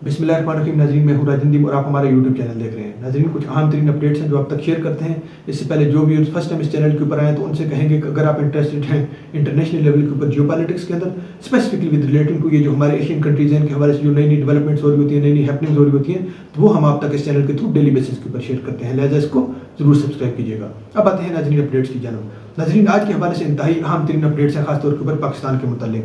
बिस्मिल्लाहिर्रहमानिर्रहीम। नाज़रीन, मैं हूँ राजनदीप और आप हमारा यूट्यूब चैनल देख रहे हैं। नाज़रीन, कुछ अहम तरीन अपडेट्स हैं जो आप तक शेयर करते हैं। इससे पहले जो भी फर्स्ट टाइम इस चैनल के ऊपर आए तो उनसे कहेंगे कि अगर आप इंटरेस्टेड हैं इंटरनेशनल लेवल के ऊपर जियोपॉलिटिक्स के अंदर, स्पेसिफिकली विद रिलेटिंग टू ये जो हमारे एशियन कंट्रीज़ हैं, इनके हमारे से जो नई नई डेवलपमेंट्स हो रही होती हैं, नई नई हैपनिंग्स हो रही होती हैं, तो वो हम आप तक इस चैनल के थ्रू डेली बेसिस के ऊपर शेयर करते हैं। लिहाजा इसको जरूर सब्सक्राइब कीजिएगा। अब आते हैं नाज़रीन अपडेट्स की जानब। नाज़रीन, आज के हवाले से इंतहाई अहम तरीन अपडेट्स हैं खासतौर के ऊपर पाकिस्तान के मुतालिक,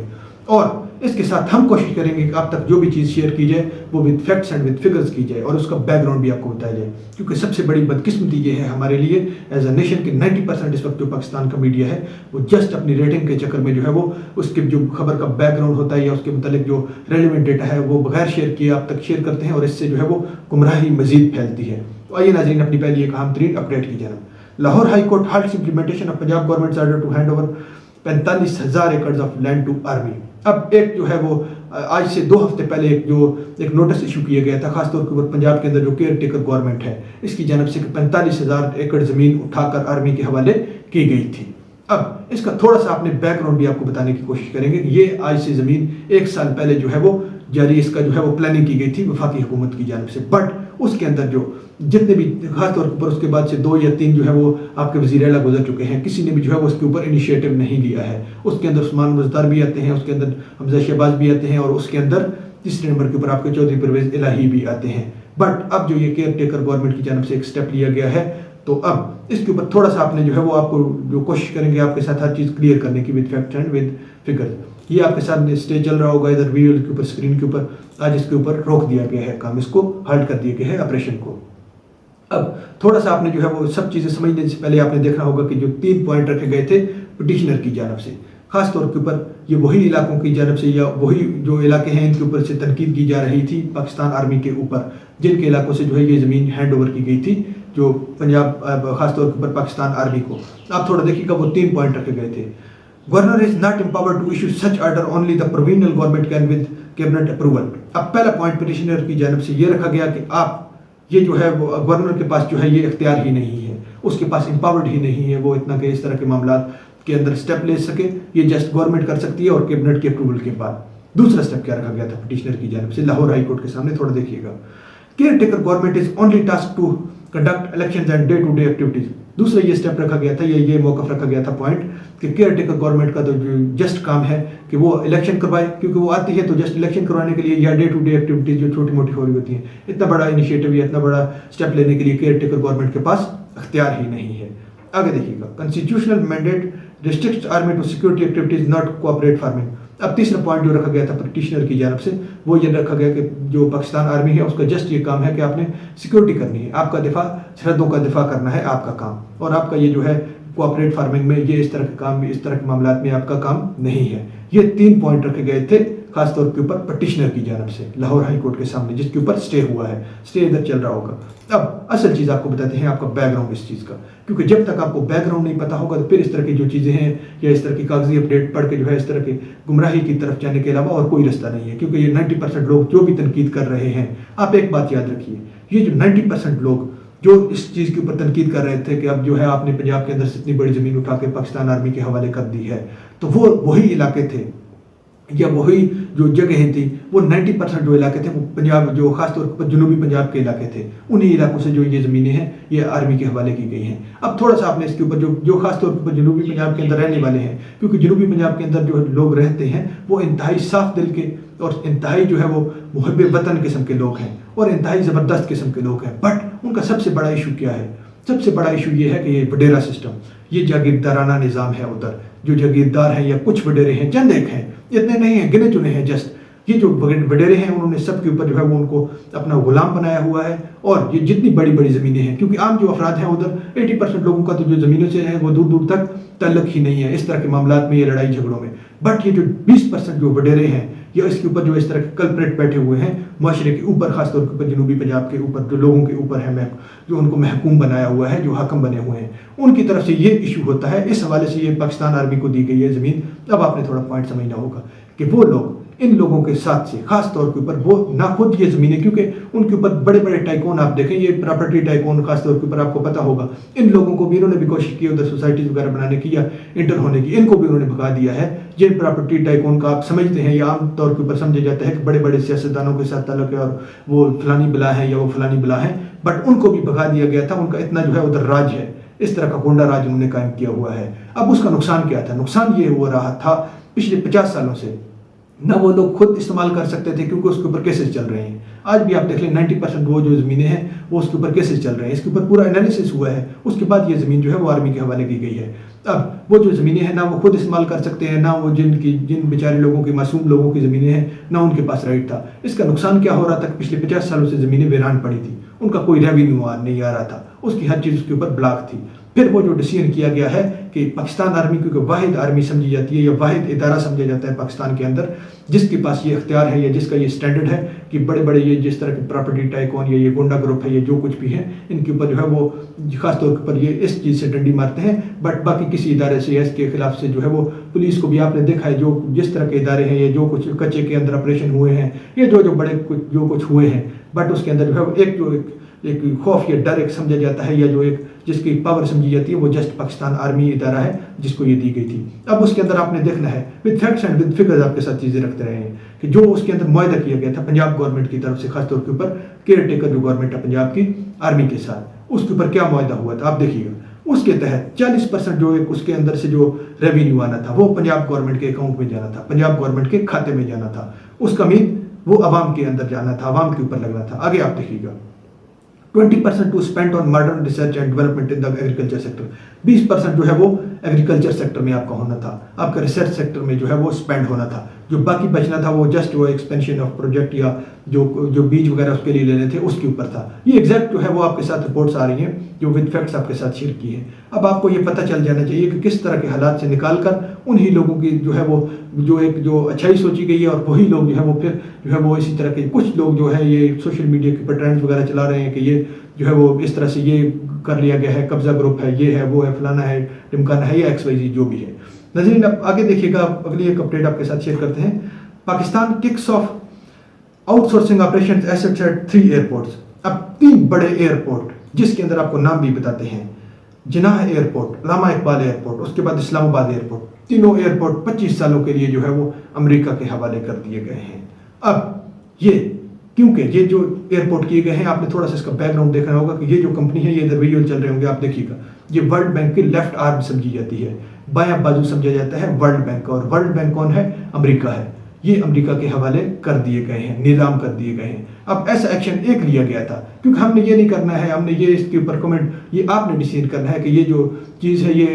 और इसके साथ हम कोशिश करेंगे कि आप तक जो भी चीज़ शेयर की जाए वो with facts and with figures की जाए और उसका बैकग्राउंड भी आपको बताया जाए। क्योंकि सबसे बड़ी बदकिस्मती ये है हमारे लिए एज अ नेशन के 90% इस वक्त जो पाकिस्तान का मीडिया है वो जस्ट अपनी रेटिंग के चक्कर में जो है वो उसके जो खबर का बैकग्राउंड होता है या उसके मुतालिक जो रेलिवेंट डेटा है वो बगैर शेयर किए आप तक शेयर करते हैं, और इससे जो है वो गुमराही मजीद फैलती है। तो आइए नाज़रीन, अपनी पहली एक अहम तरीन अपडेट की जानब। Lahore high court halts implementation of Punjab government order to hand over 45,000 acre of land to army. अब एक जो है वो आज से 2 हफ्ते पहले एक नोटिस इशू किया गया था खासतौर के ऊपर पंजाब के अंदर जो केयर टेकर गवर्नमेंट है इसकी जानब से 45,000 एकड़ ज़मीन उठाकर आर्मी के हवाले की गई थी। अब इसका थोड़ा सा अपने बैकग्राउंड भी आपको बताने की कोशिश करेंगे कि ये आज से ज़मीन 1 साल पहले जो है वो जारी इसका जो है वो प्लानिंग की गई थी वफाकी हुकूमत की जानब से, बट उसके अंदर जो जितने भी खासतौर पर उसके बाद से 2 या 3 जो है वो आपके वज़ीर आला गुजर चुके हैं, किसी ने भी जो है वो उसके ऊपर इनिशिएटिव नहीं लिया है। उसके अंदर उस्मान मुज़्फ़र भी आते हैं, उसके अंदर हमजा शहबाज भी आते हैं, और उसके अंदर तीसरे नंबर के ऊपर आपके चौधरी परवेज़ इलाही भी आते हैं। बट अब जो ये केयर टेकर गवर्नमेंट की जानब से एक स्टेप लिया गया है, तो अब इसके ऊपर थोड़ा सा आपने जो है वो आपको जो कोशिश करेंगे आपके साथ हर चीज़ क्लियर करने की with fact and with figure. ये आपके साथ स्टे चल रहा होगा इधर वीडियो के ऊपर, स्क्रीन के ऊपर। आज इसके ऊपर रोक दिया गया है काम, इसको हल्ट कर दिया गया है ऑपरेशन को। अब थोड़ा सा आपने जो है वो सब चीज़ें समझने से पहले आपने देखना होगा कि जो 3 पॉइंट रखे गए थे पिटिशनर की जानब से, खास तौर के ऊपर ये वही इलाकों की जानब से या वही जो इलाके हैं इनके ऊपर से तनकीद की जा रही थी पाकिस्तान आर्मी के ऊपर, जिनके इलाकों से जो है ये ज़मीन हैंड ओवर की गई थी जो पंजाब खासतौर के ऊपर पाकिस्तान आर्मी को। आप थोड़ा देखिएगा, वो 3 पॉइंट रखे गए थे। Governor is not empowered to issue such order, only the provisional government can with cabinet approval. अब पहला पॉइंट पिटिशनर की जानब से ये रखा गया कि आप ये जो है वो गवर्नर के पास जो है ये इख्तियार ही नहीं है, उसके पास एम्पावर्ड ही नहीं है वो इतना कि इस तरह के मामला के अंदर स्टेप ले सके। ये जस्ट गवर्नमेंट कर सकती है और कैबिनेट के अप्रूवल के बाद। दूसरा स्टेप क्या रखा गया था पिटिशनर की जानब से लाहौर हाई कोर्ट के सामने, थोड़ा देखिएगा। Caretaker government is only task to conduct elections and day to day activities. दूसरा ये स्टेप रखा गया था, ये मौक़िफ़ रखा गया था पॉइंट कि केयर टेकर गवर्नमेंट का तो जस्ट काम है कि वो इलेक्शन करवाए, क्योंकि वो आती है तो जस्ट इलेक्शन करवाने के लिए या डे टू डे एक्टिविटीज़ जो छोटी मोटी हो रही होती हैं, इतना बड़ा इनिशिएटिव या इतना बड़ा स्टेप लेने के लिए केयर टेकर गवर्नमेंट के पास अख्तियार ही नहीं है। आगे देखिएगा, constitutional mandate restricts army to security activities not cooperate farming. अब तीसरा पॉइंट जो रखा गया था पिटिशनर की जानब से वो ये रखा गया कि जो पाकिस्तान आर्मी है उसका जस्ट ये काम है कि आपने सिक्योरिटी करनी है, आपका दिफा, सरहदों का दिफा करना है आपका काम, और आपका ये जो है कोऑपरेट फार्मिंग में ये इस तरह के काम, इस तरह के मामला में आपका काम नहीं है। ये 3 पॉइंट रखे गए थे खासतौर के ऊपर पिटिशनर की जानब से लाहौर हाई कोर्ट के सामने, जिसके ऊपर स्टे हुआ है, स्टे इधर चल रहा होगा। अब असल चीज़ आपको बताते हैं, आपका बैकग्राउंड इस चीज़ का, क्योंकि जब तक आपको बैकग्राउंड नहीं पता होगा तो फिर इस तरह की जो चीज़ें हैं या इस तरह की कागजी अपडेट पढ़ के जो है इस तरह के गुमराही की तरफ जाने के अलावा और कोई रास्ता नहीं है। क्योंकि ये 90% लोग जो भी तनकीद कर रहे हैं, आप एक बात याद रखिए, ये जो 90% लोग जो इस चीज़ के ऊपर तनकीद कर रहे थे कि अब जो है आपने पंजाब के अंदर से इतनी बड़ी ज़मीन उठा के पाकिस्तान आर्मी के हवाले कर दी है, तो वो वही इलाके थे या वही जो जगहें थी, वो 90% जो इलाके थे वो पंजाब, जो खासतौर पर जनूबी पंजाब के इलाके थे, उन्हीं इलाकों से जो ये ज़मीनें हैं ये आर्मी के हवाले की गई हैं। अब थोड़ा सा आपने इसके ऊपर जो खासतौर पर जनूबी पंजाब के अंदर रहने वाले हैं, क्योंकि जनूबी पंजाब के अंदर जो लोग रहते हैं वो इंतहाई साफ दिल के और इंतहाई जो है वो मुहब्बे वतन किस्म के लोग हैं और इंतहाई ज़बरदस्त किस्म के लोग हैं। बट उनका सबसे बड़ा इशू क्या है? सबसे बड़ा इशू ये है कि ये वडेरा सिस्टम, ये जागीरदाराना निज़ाम है। उधर जो जागीरदार हैं या कुछ वडेरे हैं, चंद एक हैं, इतने नहीं हैं, गिने चुने हैं जस्ट, ये जो वडेरे हैं उन्होंने सबके ऊपर जो है वो उनको अपना गुलाम बनाया हुआ है। और ये जितनी बड़ी बड़ी ज़मीनें हैं, क्योंकि आम जो अफराद हैं उधर 80% लोगों का तो जो ज़मीनों से है वो दूर दूर तक तल्लक ही नहीं है इस तरह के मामला में, ये लड़ाई झगड़ों में। बट ये जो 20% जो वडेरे हैं या इसके ऊपर जो इस तरह के कल्प्रेट बैठे हुए हैं माशरे के ऊपर, खासतौर के ऊपर जनूबी पंजाब के ऊपर जो लोगों के ऊपर है, जो उनको महकूम बनाया हुआ है, जो हाकम बने हुए हैं, उनकी तरफ से ये इशू होता है। इस हवाले से ये पाकिस्तान आर्मी को दी गई है ज़मीन। अब आपने थोड़ा पॉइंट समझना होगा कि वो लोग इन लोगों के साथ से खास तौर के ऊपर वो ना खुद ये ज़मीनें, क्योंकि उनके ऊपर बड़े बड़े टाइकून आप देखें, ये प्रॉपर्टी टाइकून खास तौर के ऊपर आपको पता होगा, इन लोगों को भी इन्होंने भी कोशिश की उधर सोसाइटीज़ वगैरह बनाने की या इंटर होने की, इनको भी उन्होंने भगा दिया है। जिन प्रॉपर्टी टाइकून का आप समझते हैं या आम तौर के ऊपर समझा जाता है कि बड़े बड़े सियासतदानों के साथ ताल्लुक है और वो फलानी बिला है या वो फलानी बिला है, बट उनको भी भगा दिया गया था। उनका इतना जो है उधर राज है, इस तरह का गुंडा राज उन्होंने कायम किया हुआ है। अब उसका नुकसान क्या था? नुकसान ये हो रहा था पिछले 50 सालों से ना वो लोग खुद इस्तेमाल कर सकते थे क्योंकि उसके ऊपर केसेस चल रहे हैं। आज भी आप देख लें 90% वो जो ज़मीनें हैं वो उसके ऊपर केसेस चल रहे हैं, इसके ऊपर पूरा एनालिसिस हुआ है, उसके बाद ये ज़मीन जो है वो आर्मी के हवाले की गई है। अब वो जो ज़मीनें हैं ना वो खुद इस्तेमाल कर सकते हैं, ना वो जिन बेचारे लोगों की, मासूम लोगों की ज़मीनें हैं, ना उनके पास राइट था। इसका नुकसान क्या हो रहा था? पिछले 50 सालों से ज़मीनें वीरान पड़ी थी, उनका कोई रेवेन्यू नहीं आ रहा था, उसकी हर चीज़ उसके ऊपर ब्लॉक थी। फिर वो जो डिसीजन किया गया है कि पाकिस्तान आर्मी, क्योंकि वाहिद आर्मी समझी जाती है या वाहिद इदारा समझा जाता है पाकिस्तान के अंदर जिसके पास ये इख्तियार है या जिसका ये स्टैंडर्ड है कि बड़े बड़े ये जिस तरह के प्रॉपर्टी टाइकून या ये गुंडा ग्रुप है, ये जो कुछ भी है, इनके ऊपर जो है वो खास तौर पर ये इस चीज़ से डंडी मारते हैं। बट बाकी किसी इदारे से या इसके खिलाफ से जो है वो पुलिस को भी आपने देखा है, जो जिस तरह के इदारे हैं, ये जो कुछ कच्चे के अंदर ऑपरेशन हुए हैं, ये जो बड़े जो कुछ हुए हैं, बट उसके अंदर जो है एक खौफ या डर एक समझा जाता है या जो एक जिसकी पावर समझी जाती है, वो जस्ट पाकिस्तान आर्मी इदारा है जिसको ये दी गई थी। अब उसके अंदर आपने देखना है with facts and with figures आपके साथ चीज़ें रखते रहे हैं कि जो उसके अंदर मुआहदा किया गया था पंजाब गवर्नमेंट की तरफ से, खासतौर के ऊपर केयर टेकर जो गवर्नमेंट है पंजाब की आर्मी के साथ, उसके ऊपर क्या मुआहदा हुआ था आप देखिएगा। उसके तहत 40% जो एक उसके अंदर से जो रेवेन्यू आना था वो पंजाब गवर्नमेंट के अकाउंट में जाना था, पंजाब गवर्नमेंट के खाते में जाना था, उसका मीन वो अवाम के अंदर जाना था, अवाम के ऊपर लगना था। आगे आप देखिएगा 20% to spend on modern research and development in the agriculture sector, 20% जो है वो एग्रीकल्चर सेक्टर में आपका होना था, आपका रिसर्च सेक्टर में जो है वो स्पेंड होना था। जो बाकी बचना था वो जस्ट वो एक्सपेंशन ऑफ प्रोजेक्ट या जो बीज वगैरह उसके लिए लेने थे उसके ऊपर था। ये एग्जैक्ट जो है वो आपके साथ रिपोर्ट्स आ रही हैं जो विद फैक्ट्स आपके साथ शेयर की है। अब आपको ये पता चल जाना चाहिए कि किस तरह के हालात से निकाल कर उन्हीं लोगों की जो है वो जो अच्छाई सोची गई है और वही लोग जो है वो फिर जो है वो इसी तरह के कुछ लोग जो है ये सोशल मीडिया के ऊपर ट्रेंड्स वगैरह चला रहे हैं कि ये जो है वो इस तरह से ये कर लिया गया है, कब्जा ग्रुप है, ये है, वो है, फलाना है, टिमकाना है, या XYZ जो भी है। नजरीन अब आगे देखिएगा, अगली एक अपडेट आपके साथ शेयर करते हैं। Pakistan kicks off outsourcing operations assets at 3 airports. अब 3 बड़े एयरपोर्ट जिसके अंदर आपको नाम भी बताते हैं, जिनाह एयरपोर्ट, अल्लामा इकबाल एयरपोर्ट, उसके बाद इस्लामाबाद एयरपोर्ट, तीनों एयरपोर्ट 25 सालों के लिए जो है वो अमेरिका के हवाले कर दिए गए हैं। अब ये क्योंकि ये जो एयरपोर्ट किए गए हैं, आपने थोड़ा सा इसका बैकग्राउंड देखना होगा कि ये जो कंपनी है, ये इधर वीडियो चल रहे होंगे आप देखिएगा, ये वर्ल्ड बैंक की लेफ्ट आर्म समझी जाती है, बायां बाजू समझा जाता है वर्ल्ड बैंक का, और वर्ल्ड बैंक कौन है? अमेरिका है। ये अमेरिका के हवाले कर दिए गए हैं, नीलाम कर दिए गए हैं। अब ऐसा एक्शन एक लिया गया था क्योंकि हमने ये नहीं करना है, हमने ये इसके ऊपर कमेंट, ये आपने डिसीजन करना है कि ये जो चीज़ है ये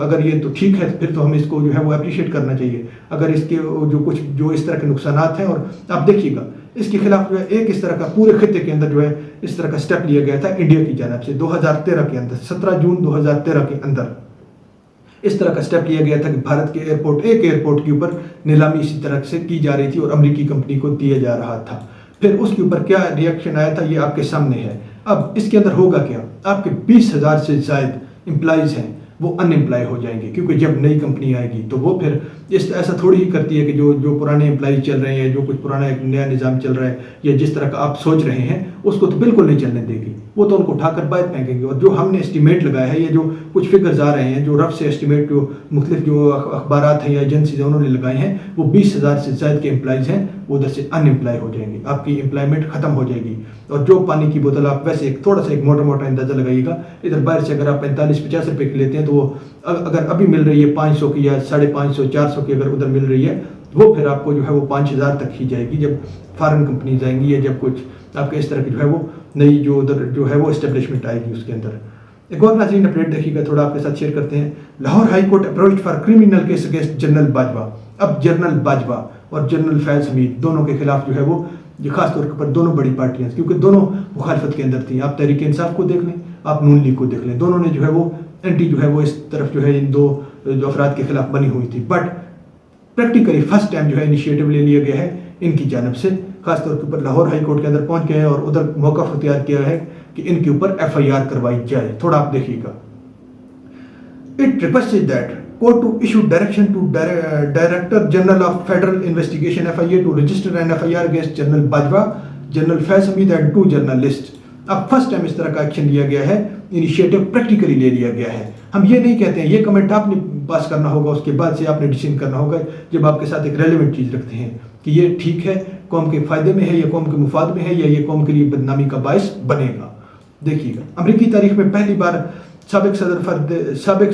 अगर ये तो ठीक है फिर तो हमें इसको जो है वो अप्रिशिएट करना चाहिए। अगर इसके जो कुछ जो इस तरह के नुकसानात हैं, और आप देखिएगा इसके खिलाफ जो है एक इस तरह का पूरे खित्ते के अंदर जो है इस तरह का स्टेप लिया गया था इंडिया की जानब से 2013 के अंदर, 17 जून 2013 के अंदर इस तरह का स्टेप लिया गया था कि भारत के एयरपोर्ट, एक एयरपोर्ट के ऊपर नीलामी इसी तरह से की जा रही थी और अमेरिकी कंपनी को दिया जा रहा था। फिर उसके ऊपर क्या रिएक्शन आया था ये आपके सामने है। अब इसके अंदर होगा क्या? आपके 20,000 से ज़ायद एम्प्लॉइज़ हैं वो अनएम्प्लॉय हो जाएंगे, क्योंकि जब नई कंपनी आएगी तो वो फिर ऐसा थोड़ी ही करती है कि जो पुराने एम्प्लॉय चल रहे हैं, जो कुछ पुराना एक नया निज़ाम चल रहा है या जिस तरह का आप सोच रहे हैं उसको तो बिल्कुल नहीं चलने देगी, वो तो उनको उठाकर बाहर फेंकेंगे। और जो हमने एस्टिमेट लगाया है, ये जो कुछ फिगर्स आ रहे हैं, जो रफ से एस्टिमेट जो मुख्तलिफ जो अखबारात हैं या एजेंसीज उन्होंने लगाए हैं, वो 20,000 से ज़्यादा के एम्प्लॉइज़ हैं वो उधर से अनएम्प्लॉय हो जाएंगे, आपकी एम्प्लॉयमेंट ख़त्म हो जाएगी। और जो पानी की बोतल आप वैसे थोड़ा सा एक मोटा मोटा अंदाज़ा लगाइएगा, इधर बाहर से अगर आप 45-50 रुपये की लेते हैं तो वो अगर अभी मिल रही है 500 की या 550, 400 की अगर उधर मिल रही है, वो फिर आपको जो है वो 5,000 तक ही जाएगी जब फॉरेन कंपनीज आएंगी या जब कुछ आपके इस तरह की जो है वो नई जो उधर जो है वो एस्टेब्लिशमेंट आएगी उसके अंदर। एक और नाज़रीन अपडेट देखिएगा, थोड़ा आपके साथ शेयर करते हैं। Lahore high court approach for criminal case against general Bajwa. अब जनरल बाजवा और जनरल फैज़ हमीद दोनों के खिलाफ जो है वो खास तौर पर दोनों बड़ी पार्टियां, क्योंकि दोनों मुखालफत के अंदर थी। आप तहरीक इंसाफ को देख लें, आप नून लीग को देख लें, दोनों ने जो है वो एंटी जो है वो इस तरफ जो है इन दो जो अफराद के खिलाफ बनी हुई थी। बट प्रैक्टिकली फर्स्ट टाइम जो है इनिशिएटिव ले लिया गया है इनकी जानब से, खासतौर के ऊपर लाहौर हाई कोर्ट के अंदर पहुंच गए हैं और उधर मौका अख्तियार किया है कि इनके ऊपर FIR करवाई जाए। थोड़ा आप देखिएगा। It requested that court to issue direction to director general of federal investigation FIA to register an FIR against general Bajwa, general Faiz Hameed and 2 journalist. अब फर्स्ट टाइम इस तरह का एक्शन लिया गया है, इनिशिएटिव प्रैक्टिकली ले लिया गया है। हम ये नहीं कहते हैं, ये कमेंट आपने पास करना होगा, उसके बाद से आपने डिसीजन करना होगा जब आपके साथ एक रेलेवेंट चीज़ रखते हैं कि ये ठीक है, कौम के फ़ायदे में है या कौम के मुफाद में है या ये कौम के लिए बदनामी का बायस बनेगा। देखिएगा, अमरीकी तारीख में पहली बार साबिक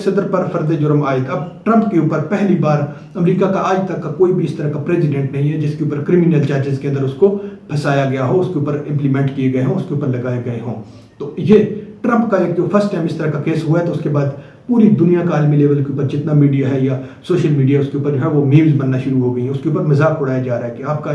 सदर पर फर्द जुर्म आयद। अब ट्रंप के ऊपर पहली बार अमेरिका का आज तक का कोई भी इस तरह का प्रेसिडेंट नहीं है जिसके ऊपर क्रिमिनल चार्जेस के अंदर उसको फंसाया गया हो, उसके ऊपर इम्प्लीमेंट किए गए हों, उसके ऊपर लगाए गए हों। तो ये ट्रंप का एक जो फर्स्ट टाइम इस तरह का केस हुआ है, तो उसके बाद पूरी दुनिया का आलमी लेवल के ऊपर जितना मीडिया है या सोशल मीडिया, उसके ऊपर जो है वो मीम्स बनना शुरू हो गई है, उसके ऊपर मजाक उड़ाया जा रहा है कि आपका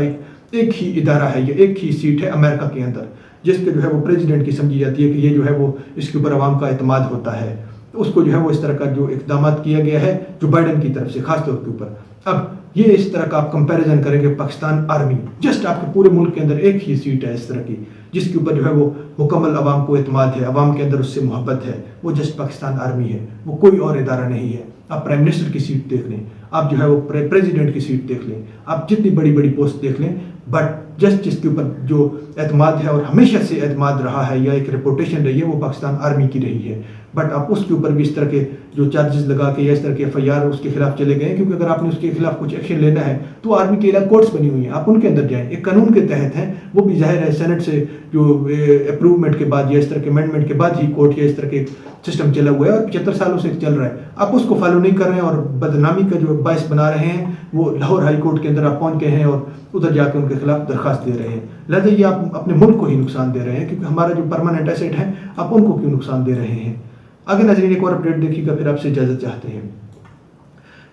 एक ही इदारा है, ये एक ही सीट है अमेरिका के अंदर जिसके जो है वो प्रेसिडेंट की समझी जाती है कि ये जो है वो इसके ऊपर अवाम का एतमाद होता है। तो उसको जो है वो इस तरह का जो इक़दाम किया गया है जो बाइडन की तरफ से खासतौर के ऊपर। अब ये इस तरह का आप कंपैरिजन करेंगे पाकिस्तान आर्मी, जस्ट आपके पूरे मुल्क के अंदर एक ही सीट है इस तरह की जिसके ऊपर जो है वो मुकम्मल अवाम को एतमाद है, अवाम के अंदर उससे मोहब्बत है, वो जस्ट पाकिस्तान आर्मी है, वो कोई और इदारा नहीं है। आप प्राइम मिनिस्टर की सीट देख लें, आप जो है वो प्रेसिडेंट की सीट देख लें, आप जितनी बड़ी बड़ी पोस्ट देख लें, बट जस्ट जिसके ऊपर जो एतमाद है और हमेशा से एतमाद रहा है या एक रिपोर्टेशन रही है वो पाकिस्तान आर्मी की रही है। बट आप उसके ऊपर भी इस तरह के जो चार्जेस लगा के या इस तरह के FIR उसके खिलाफ चले गए, क्योंकि अगर आपने उसके खिलाफ कुछ एक्शन लेना है तो आर्मी के अलग कोर्ट्स बनी हुई हैं, आप उनके अंदर जाएं, एक कानून के तहत हैं, वो भी जाहिर है सेनेट से जो अप्रूवमेंट के बाद या इस तरह के अमेंडमेंट के बाद ही कोर्ट या इस तरह के सिस्टम चला हुआ है और 75 सालों से चल रहा है। आप उसको फॉलो नहीं कर रहे हैं और बदनामी का जो बायस बना रहे हैं, वो लाहौर हाई कोर्ट के अंदर आप पहुंच गए हैं और उधर जाकर उनके खिलाफ दरखास्त दे रहे हैं। लिहाजा ये आप अपने मुल्क को ही नुकसान दे रहे हैं, क्योंकि हमारा जो परमानेंट एसेट है आप उनको क्यों नुकसान दे रहे हैं। आगे नाज़रीन एक और अपडेट देखिएगा, फिर आपसे इजाजत चाहते हैं।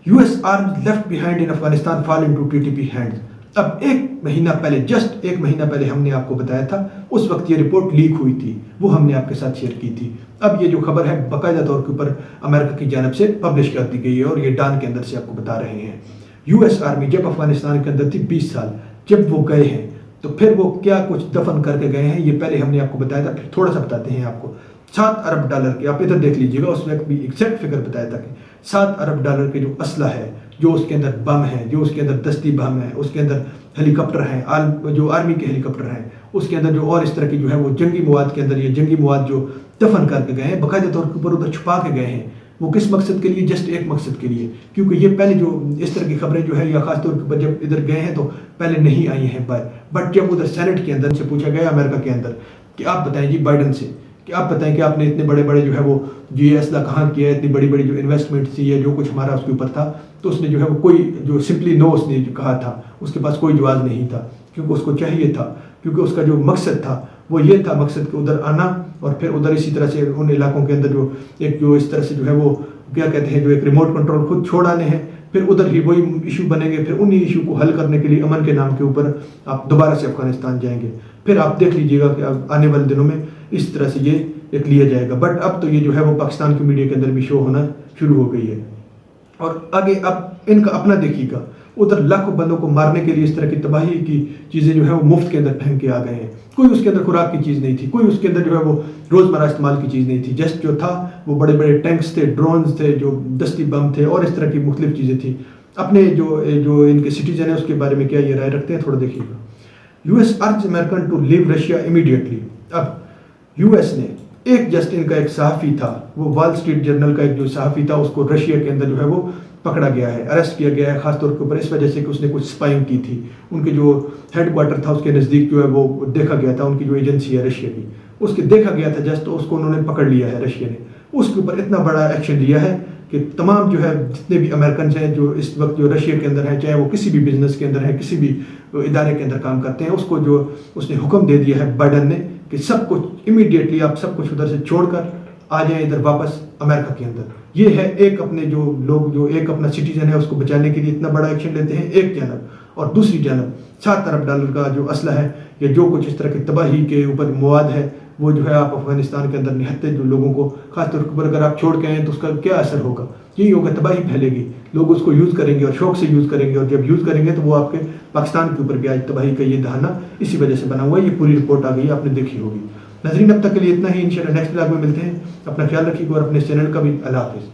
US arms left behind in Afghanistan fall into TTP hands. अब एक महीना पहले, जस्ट एक महीना पहले हमने आपको बताया था, उस वक्त ये रिपोर्ट लीक हुई थी, वो हमने आपके साथ शेयर की थी। अब ये जो खबर है बाकायदा तौर के ऊपर अमेरिका की जानब से पब्लिश कर दी गई है और ये डान के अंदर से आपको बता रहे हैं। US आर्मी जब अफगानिस्तान के अंदर थी 20 साल, जब वो गए हैं तो फिर वो क्या कुछ दफन करके गए हैं, ये पहले हमने आपको बताया था, फिर थोड़ा सा बताते हैं आपको। 7 अरब डॉलर के, आप इधर देख लीजिएगा, उस वक्त भी एग्जैक्ट फिगर बताया था कि 7 अरब डॉलर के जो असला है, जो उसके अंदर बम है, जो उसके अंदर दस्ती बम है, उसके अंदर हेलीकॉप्टर हैं, जो आर्मी के हेलीकॉप्टर हैं, उसके अंदर जो और इस तरह की जो है वो जंगी मवाद के अंदर ये जंगी मवाद जो दफन करके गए हैं, बाकायदा तौर के ऊपर उधर छुपा के गए हैं। वो किस मकसद के लिए? जस्ट एक मकसद के लिए, क्योंकि ये पहले जो इस तरह की खबरें जो है या खासतौर के ऊपर जब इधर गए हैं तो पहले नहीं आई हैं बाहर। बट जब उधर सेनेट के अंदर से पूछा गया अमेरिका के अंदर कि आप बताएं जी बाइडन से कि आप बताएं कि आपने इतने बड़े बड़े जो है वो ये असला कहाँ किया है, इतनी बड़ी बड़ी जो इन्वेस्टमेंट थी या जो कुछ हमारा उसके ऊपर था, तो उसने जो है वो कोई जो सिंपली नो उसने जो कहा था, उसके पास कोई जवाब नहीं था, क्योंकि उसको चाहिए था, क्योंकि उसका जो मकसद था वो ये था, मकसद के उधर आना और फिर उधर इसी तरह से उन इलाकों के अंदर जो एक जो इस तरह से जो है वो क्या कहते हैं जो एक रिमोट कंट्रोल खुद छोड़ आने हैं, फिर उधर ही वही इशू बनेंगे, फिर उन्हीं इशू को हल करने के लिए अमन के नाम के ऊपर आप दोबारा से अफगानिस्तान जाएंगे। फिर आप देख लीजिएगा कि अब आने वाले दिनों में इस तरह से ये एक लिया जाएगा। बट अब तो ये जो है वो पाकिस्तान की मीडिया के अंदर भी शो होना शुरू हो गई है। और आगे अब इनका अपना देखिएगा, उधर लाखों बंदों को मारने के लिए इस तरह की तबाही की चीज़ें जो है वो मुफ्त के अंदर फेंक के आ गए हैं। कोई उसके अंदर खुराक की चीज़ नहीं थी, कोई उसके अंदर जो है वो रोज़मर्रा इस्तेमाल की चीज़ नहीं थी। जस्ट जो था वो बड़े बड़े टैंक्स थे, ड्रोन्स थे, जो दस्ती बम थे और इस तरह की मुख्तलिफ चीज़ें थी। अपने जो इनके सिटीजन है उसके बारे में क्या ये राय रखते हैं, थोड़ा देखिएगा। US urge American to leave Russia immediately. अब US ने एक जस्ट इनका एक सहाफ़ी था, वो वॉल स्ट्रीट जर्नल का एक जो सहाफ़ी था, उसको रशिया के अंदर जो है वो पकड़ा गया है, अरेस्ट किया गया है, खासतौर के ऊपर इस वजह से कि उसने कुछ स्पाइंग की थी। उनके जो हेडक्वार्टर था उसके नज़दीक जो है वो देखा गया था, उनकी जो एजेंसी है रशिया की, उसके देखा गया था जस्ट, तो उसको उन्होंने पकड़ लिया है रशिया ने। उसके ऊपर इतना बड़ा एक्शन लिया है कि तमाम जो है जितने भी अमेरिकन हैं जो इस वक्त जो रशिया के अंदर हैं, चाहे वो किसी भी बिजनेस के अंदर है, किसी भी इदारे के अंदर काम करते हैं, उसको जो उसने हुक्म दे दिया है बाइडन ने कि सब कुछ इमीडिएटली आप सब कुछ उधर से छोड़कर आ जाए इधर वापस अमेरिका के अंदर। ये है एक अपने जो लोग जो एक अपना सिटीजन है उसको बचाने के लिए इतना बड़ा एक्शन लेते हैं एक जानब, और दूसरी जानब 7 अरब डॉलर का जो असला है या जो कुछ इस तरह की तबाही के ऊपर मवाद है वो जो है आप अफगानिस्तान के अंदर निहत्ते जो लोगों को खासतौर पर अगर आप छोड़ के आए तो उसका क्या असर होगा? यही होगा, तबाही फैलेगी, लोग उसको यूज़ करेंगे और शौक से यूज़ करेंगे, और जब यूज़ करेंगे तो वो आपके पाकिस्तान के ऊपर भी आज तबाही का ये दहाना इसी वजह से बना हुआ है। ये पूरी रिपोर्ट आ गई है, आपने देखी होगी। नाज़रीन अब तक के लिए इतना ही, इंशाल्लाह नेक्स्ट ब्लॉग में मिलते हैं। अपना ख्याल रखिएगा और अपने चैनल का भी अल्लाह हाफ़िज़।